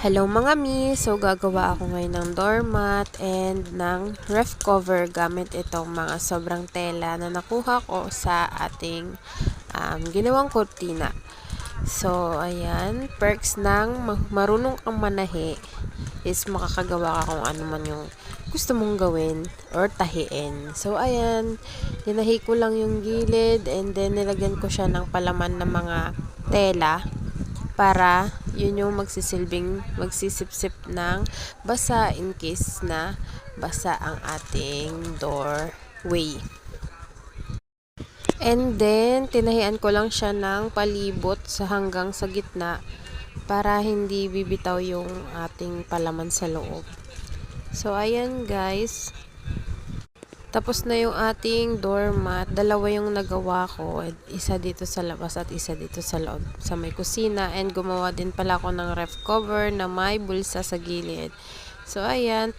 Hello mga mi! So gagawa ako ngayon ng doormat and ng ref cover gamit itong mga sobrang tela na nakuha ko sa ating ginawang kurtina. So ayan, perks ng marunong kang manahi is makakagawa ka kung ano man yung gusto mong gawin or tahiin. So ayan, tinahi ko lang yung gilid and then nilagyan ko siya ng palaman ng mga tela para yun yung magsisipsip ng basa in case na basa ang ating doorway. And then, tinahian ko lang siya ng palibot hanggang sa gitna para hindi bibitaw yung ating palaman sa loob. So, ayan guys. Tapos na yung ating doormat. Dalawa yung nagawa ko. Isa dito sa labas at isa dito sa loob sa may kusina. And gumawa din pala ako ng ref cover na may bulsa sa gilid. So, ayan.